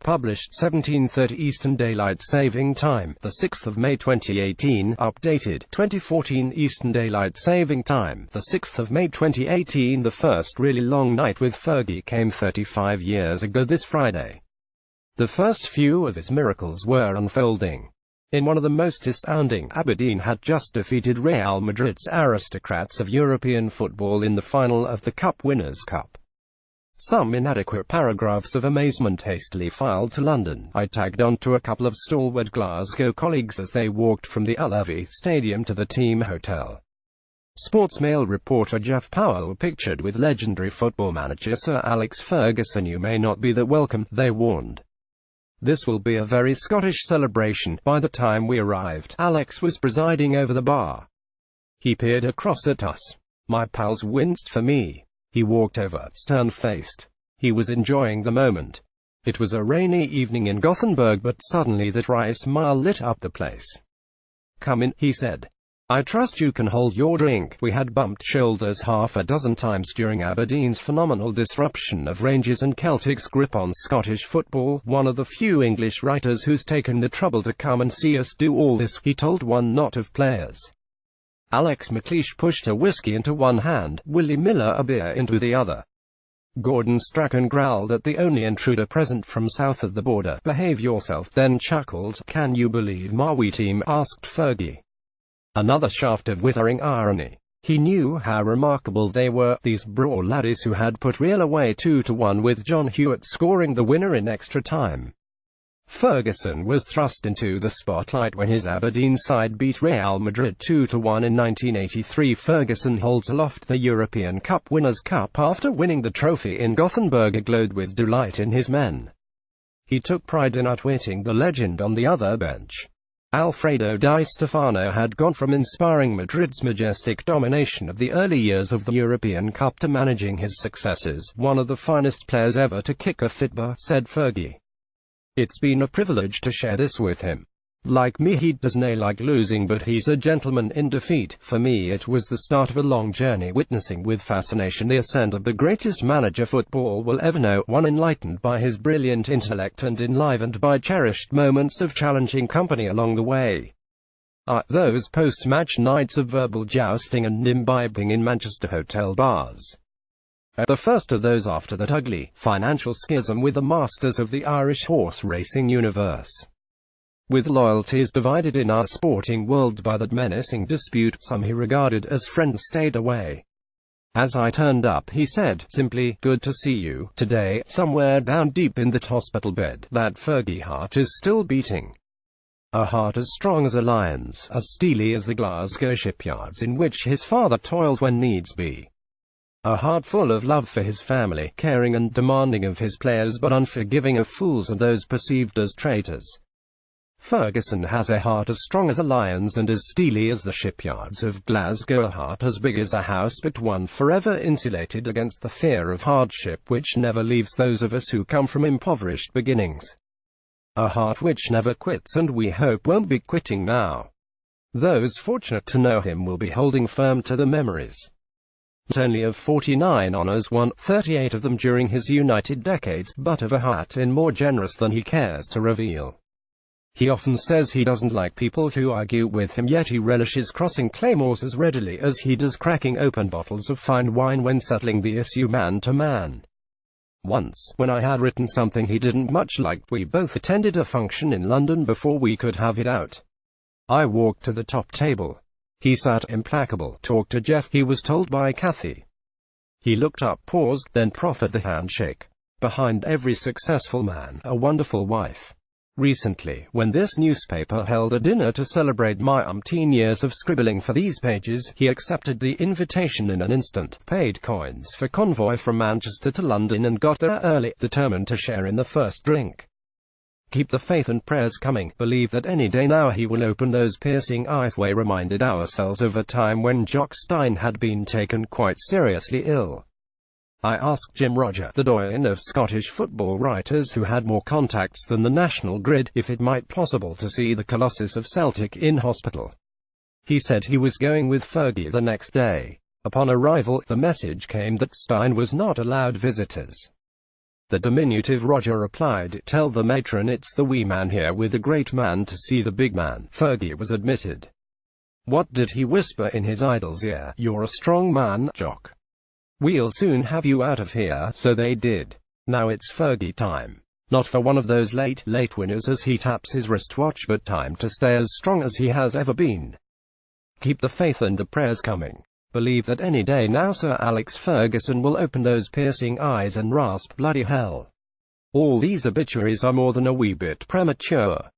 published 17:30 Eastern Daylight Saving Time, the 6th of May 2018, updated 2014 Eastern Daylight Saving Time, the 6th of May 2018. The first really long night with Fergie came 35 years ago this Friday. The first few of his miracles were unfolding. In one of the most astounding, Aberdeen had just defeated Real Madrid's aristocrats of European football in the final of the Cup Winners' Cup. Some inadequate paragraphs of amazement hastily filed to London. I tagged on to a couple of stalwart Glasgow colleagues as they walked from the Alavi Stadium to the team hotel. Sportsmail reporter Jeff Powell pictured with legendary football manager Sir Alex Ferguson. "You may not be that welcome," they warned. "This will be a very Scottish celebration." By the time we arrived, Alex was presiding over the bar. He peered across at us. My pals winced for me. He walked over, stern-faced. He was enjoying the moment. It was a rainy evening in Gothenburg, but suddenly the dry smile lit up the place. "Come in," he said. "I trust you can hold your drink." We had bumped shoulders half a dozen times during Aberdeen's phenomenal disruption of Rangers and Celtic's grip on Scottish football. "One of the few English writers who's taken the trouble to come and see us do all this," he told one knot of players. Alex McLeish pushed a whiskey into one hand, Willie Miller a beer into the other. Gordon Strachan growled at the only intruder present from south of the border. "Behave yourself," then chuckled. "Can you believe my wee team?" asked Fergie. Another shaft of withering irony. He knew how remarkable they were, these braw laddies who had put Real away 2-1 with John Hewitt scoring the winner in extra time. Ferguson was thrust into the spotlight when his Aberdeen side beat Real Madrid 2-1 in 1983. Ferguson holds aloft the European Cup Winners' Cup after winning the trophy in Gothenburg, glowed with delight in his men. He took pride in outwitting the legend on the other bench. Alfredo Di Stefano had gone from inspiring Madrid's majestic domination of the early years of the European Cup to managing his successors. "One of the finest players ever to kick a fitba," said Fergie. "It's been a privilege to share this with him. Like me, he doesn't like losing, but he's a gentleman in defeat. For me it was the start of a long journey, witnessing with fascination the ascent of the greatest manager football will ever know, one enlightened by his brilliant intellect and enlivened by cherished moments of challenging company along the way. Those post-match nights of verbal jousting and imbibing in Manchester hotel bars. The first of those after that ugly, financial schism with the masters of the Irish horse racing universe. With loyalties divided in our sporting world by that menacing dispute, some he regarded as friends stayed away. As I turned up, he said, simply, "Good to see you." Today, somewhere down deep in that hospital bed, that Fergie heart is still beating. A heart as strong as a lion's, as steely as the Glasgow shipyards in which his father toiled when needs be. A heart full of love for his family, caring and demanding of his players but unforgiving of fools and those perceived as traitors. Ferguson has a heart as strong as a lion's and as steely as the shipyards of Glasgow, a heart as big as a house but one forever insulated against the fear of hardship which never leaves those of us who come from impoverished beginnings. A heart which never quits and we hope won't be quitting now. Those fortunate to know him will be holding firm to the memories. Not only of 49 honours won, 38 of them during his united decades, but of a heart in more generous than he cares to reveal. He often says he doesn't like people who argue with him, yet he relishes crossing claymores as readily as he does cracking open bottles of fine wine when settling the issue man to man. Once, when I had written something he didn't much like, we both attended a function in London before we could have it out. I walked to the top table. He sat implacable. "Talk to Jeff," he was told by Kathy. He looked up, paused, then proffered the handshake. Behind every successful man, a wonderful wife. Recently, when this newspaper held a dinner to celebrate my umpteen years of scribbling for these pages, he accepted the invitation in an instant, paid coins for convoy from Manchester to London and got there early, determined to share in the first drink. Keep the faith and prayers coming. Believe that any day now he will open those piercing eyes. We reminded ourselves of a time when Jock Stein had been taken quite seriously ill. I asked Jim Rodger, the doyen of Scottish football writers who had more contacts than the national grid, if it might possible to see the Colossus of Celtic in hospital. He said he was going with Fergie the next day. Upon arrival, the message came that Stein was not allowed visitors. The diminutive Roger replied, "Tell the matron it's the wee man here with the great man to see the big man." Fergie was admitted. What did he whisper in his idol's ear? "You're a strong man, Jock. We'll soon have you out of here." So they did. Now it's Fergie time. Not for one of those late winners as he taps his wristwatch, but time to stay as strong as he has ever been. Keep the faith and the prayers coming. Believe that any day now Sir Alex Ferguson will open those piercing eyes and rasp bloody hell. All these obituaries are more than a wee bit premature.